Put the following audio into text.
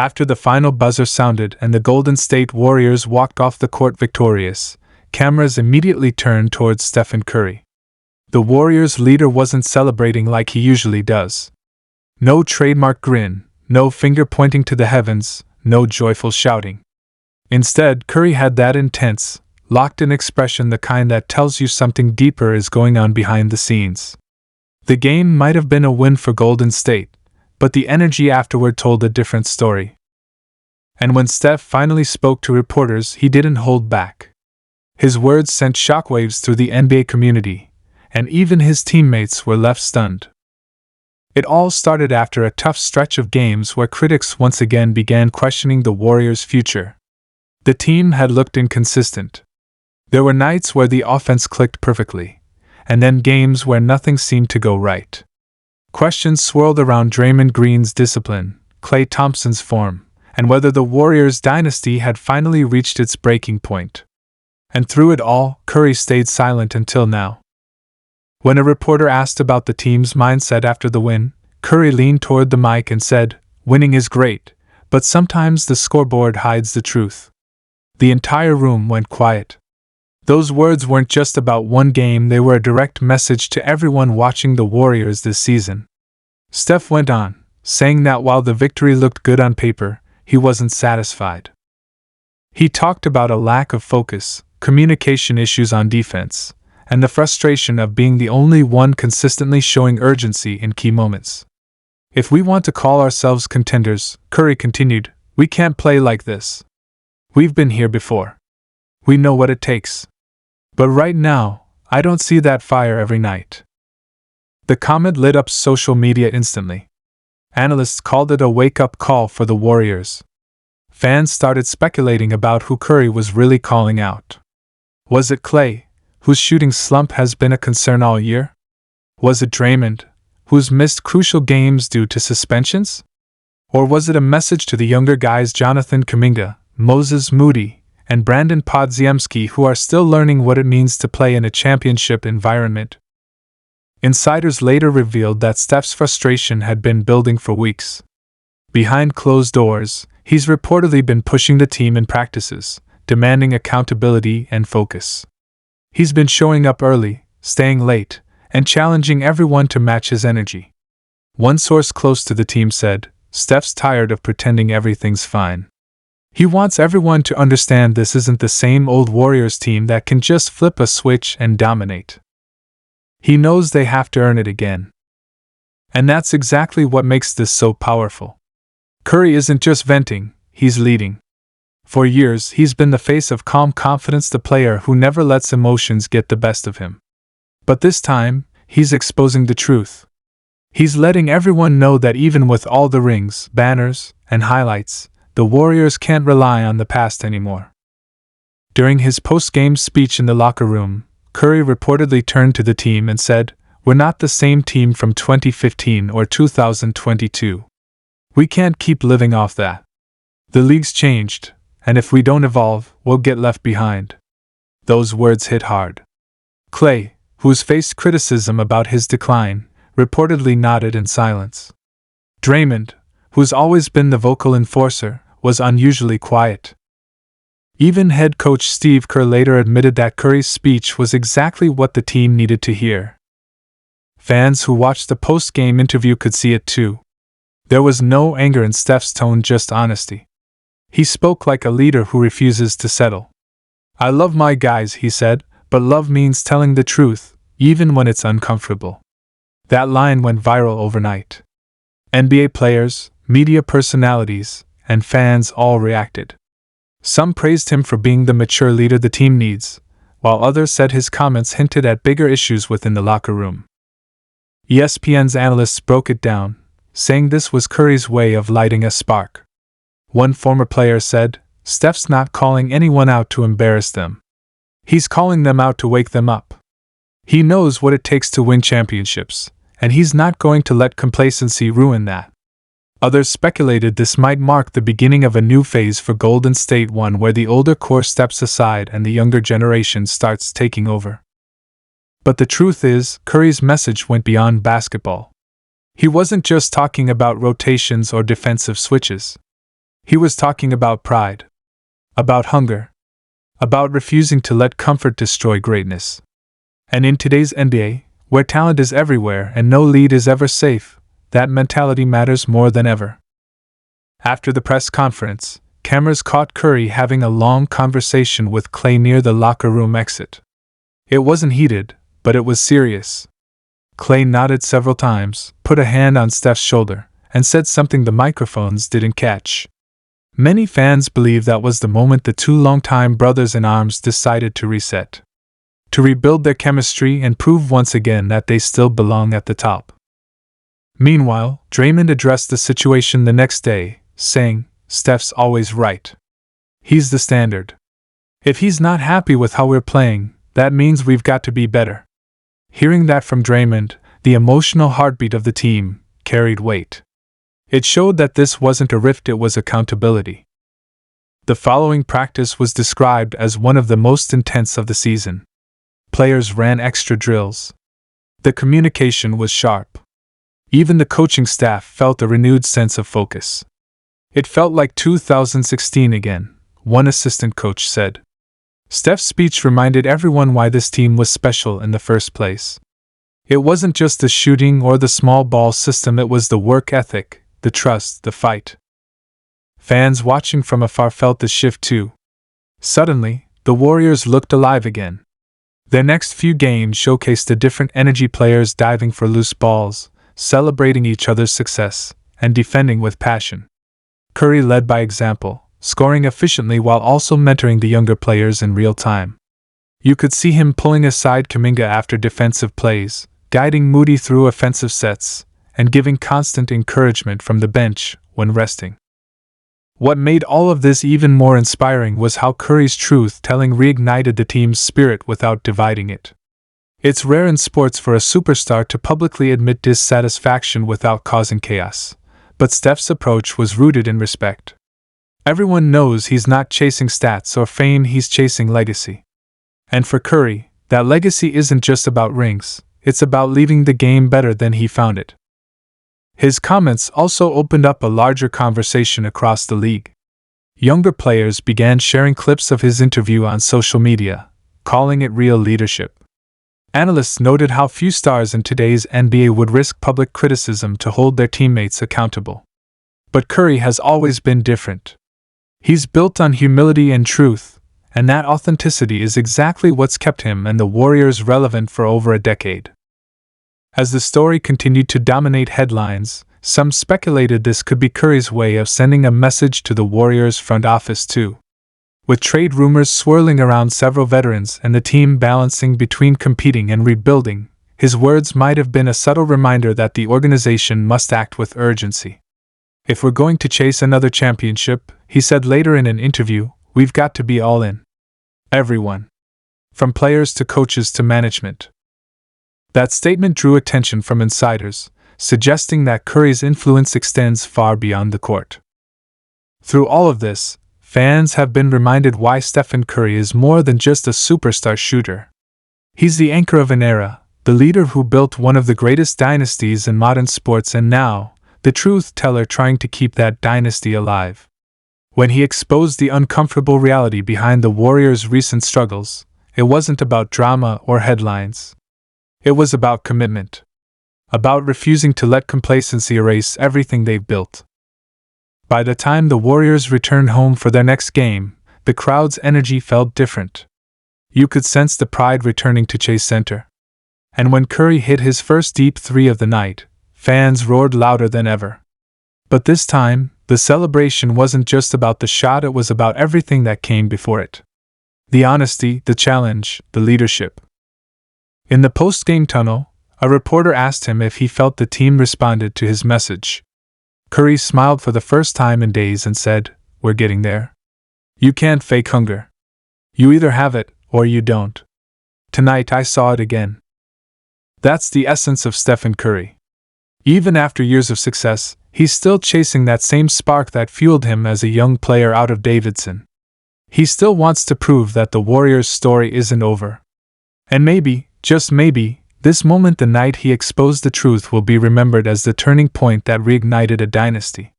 After the final buzzer sounded and the Golden State Warriors walked off the court victorious, cameras immediately turned towards Steph Curry. The Warriors' leader wasn't celebrating like he usually does. No trademark grin, no finger pointing to the heavens, no joyful shouting. Instead, Curry had that intense, locked-in expression, the kind that tells you something deeper is going on behind the scenes. The game might have been a win for Golden State, but the energy afterward told a different story. And when Steph finally spoke to reporters, he didn't hold back. His words sent shockwaves through the NBA community, and even his teammates were left stunned. It all started after a tough stretch of games where critics once again began questioning the Warriors' future. The team had looked inconsistent. There were nights where the offense clicked perfectly, and then games where nothing seemed to go right. Questions swirled around Draymond Green's discipline, Klay Thompson's form, and whether the Warriors' dynasty had finally reached its breaking point. And through it all, Curry stayed silent until now. When a reporter asked about the team's mindset after the win, Curry leaned toward the mic and said, "Winning is great, but sometimes the scoreboard hides the truth." The entire room went quiet. Those words weren't just about one game, they were a direct message to everyone watching the Warriors this season. Steph went on, saying that while the victory looked good on paper, he wasn't satisfied. He talked about a lack of focus, communication issues on defense, and the frustration of being the only one consistently showing urgency in key moments. "If we want to call ourselves contenders," Curry continued, "we can't play like this. We've been here before. We know what it takes. But right now, I don't see that fire every night." The comment lit up social media instantly. Analysts called it a wake-up call for the Warriors. Fans started speculating about who Curry was really calling out. Was it Klay, whose shooting slump has been a concern all year? Was it Draymond, who's missed crucial games due to suspensions? Or was it a message to the younger guys Jonathan Kuminga, Moses Moody, and Brandon Podziemski, who are still learning what it means to play in a championship environment? Insiders later revealed that Steph's frustration had been building for weeks. Behind closed doors, he's reportedly been pushing the team in practices, demanding accountability and focus. He's been showing up early, staying late, and challenging everyone to match his energy. One source close to the team said, "Steph's tired of pretending everything's fine. He wants everyone to understand this isn't the same old Warriors team that can just flip a switch and dominate. He knows they have to earn it again." And that's exactly what makes this so powerful. Curry isn't just venting, he's leading. For years, he's been the face of calm confidence, the player who never lets emotions get the best of him. But this time, he's exposing the truth. He's letting everyone know that even with all the rings, banners, and highlights, the Warriors can't rely on the past anymore. During his post-game speech in the locker room, Curry reportedly turned to the team and said, "We're not the same team from 2015 or 2022. We can't keep living off that. The league's changed, and if we don't evolve, we'll get left behind." Those words hit hard. Klay, who's faced criticism about his decline, reportedly nodded in silence. Draymond, who's always been the vocal enforcer, was unusually quiet. Even head coach Steve Kerr later admitted that Curry's speech was exactly what the team needed to hear. Fans who watched the post-game interview could see it too. There was no anger in Steph's tone, just honesty. He spoke like a leader who refuses to settle. "I love my guys," he said, "but love means telling the truth, even when it's uncomfortable." That line went viral overnight. NBA players, media personalities, and fans all reacted. Some praised him for being the mature leader the team needs, while others said his comments hinted at bigger issues within the locker room. ESPN's analysts broke it down, saying this was Curry's way of lighting a spark. One former player said, "Steph's not calling anyone out to embarrass them. He's calling them out to wake them up. He knows what it takes to win championships, and he's not going to let complacency ruin that." Others speculated this might mark the beginning of a new phase for Golden State, one where the older core steps aside and the younger generation starts taking over. But the truth is, Curry's message went beyond basketball. He wasn't just talking about rotations or defensive switches. He was talking about pride, about hunger, about refusing to let comfort destroy greatness. And in today's NBA, where talent is everywhere and no lead is ever safe, that mentality matters more than ever. After the press conference, cameras caught Curry having a long conversation with Klay near the locker room exit. It wasn't heated, but it was serious. Klay nodded several times, put a hand on Steph's shoulder, and said something the microphones didn't catch. Many fans believe that was the moment the two longtime brothers-in-arms decided to reset, to rebuild their chemistry and prove once again that they still belong at the top. Meanwhile, Draymond addressed the situation the next day, saying, "Steph's always right. He's the standard. If he's not happy with how we're playing, that means we've got to be better." Hearing that from Draymond, the emotional heartbeat of the team carried weight. It showed that this wasn't a rift, it was accountability. The following practice was described as one of the most intense of the season. Players ran extra drills. The communication was sharp. Even the coaching staff felt a renewed sense of focus. It felt like 2016 again, one assistant coach said. Steph's speech reminded everyone why this team was special in the first place. It wasn't just the shooting or the small ball system, it was the work ethic, the trust, the fight. Fans watching from afar felt the shift too. Suddenly, the Warriors looked alive again. Their next few games showcased a different energy, players diving for loose balls, celebrating each other's success, and defending with passion. Curry led by example, scoring efficiently while also mentoring the younger players in real time. You could see him pulling aside Kuminga after defensive plays, guiding Moody through offensive sets, and giving constant encouragement from the bench when resting. What made all of this even more inspiring was how Curry's truth-telling reignited the team's spirit without dividing it. It's rare in sports for a superstar to publicly admit dissatisfaction without causing chaos, but Steph's approach was rooted in respect. Everyone knows he's not chasing stats or fame, he's chasing legacy. And for Curry, that legacy isn't just about rings, it's about leaving the game better than he found it. His comments also opened up a larger conversation across the league. Younger players began sharing clips of his interview on social media, calling it real leadership. Analysts noted how few stars in today's NBA would risk public criticism to hold their teammates accountable. But Curry has always been different. He's built on humility and truth, and that authenticity is exactly what's kept him and the Warriors relevant for over a decade. As the story continued to dominate headlines, some speculated this could be Curry's way of sending a message to the Warriors front office too. With trade rumors swirling around several veterans and the team balancing between competing and rebuilding, his words might have been a subtle reminder that the organization must act with urgency. "If we're going to chase another championship," he said later in an interview, "we've got to be all in. Everyone. From players to coaches to management." That statement drew attention from insiders, suggesting that Curry's influence extends far beyond the court. Through all of this, fans have been reminded why Stephen Curry is more than just a superstar shooter. He's the anchor of an era, the leader who built one of the greatest dynasties in modern sports, and now, the truth teller trying to keep that dynasty alive. When he exposed the uncomfortable reality behind the Warriors' recent struggles, it wasn't about drama or headlines. It was about commitment. About refusing to let complacency erase everything they've built. By the time the Warriors returned home for their next game, the crowd's energy felt different. You could sense the pride returning to Chase Center. And when Curry hit his first deep three of the night, fans roared louder than ever. But this time, the celebration wasn't just about the shot, it was about everything that came before it. The honesty, the challenge, the leadership. In the post-game tunnel, a reporter asked him if he felt the team responded to his message. Curry smiled for the first time in days and said, "We're getting there. You can't fake hunger. You either have it, or you don't. Tonight I saw it again." That's the essence of Stephen Curry. Even after years of success, he's still chasing that same spark that fueled him as a young player out of Davidson. He still wants to prove that the Warriors' story isn't over. And maybe, just maybe, this moment, the night he exposed the truth, will be remembered as the turning point that reignited a dynasty.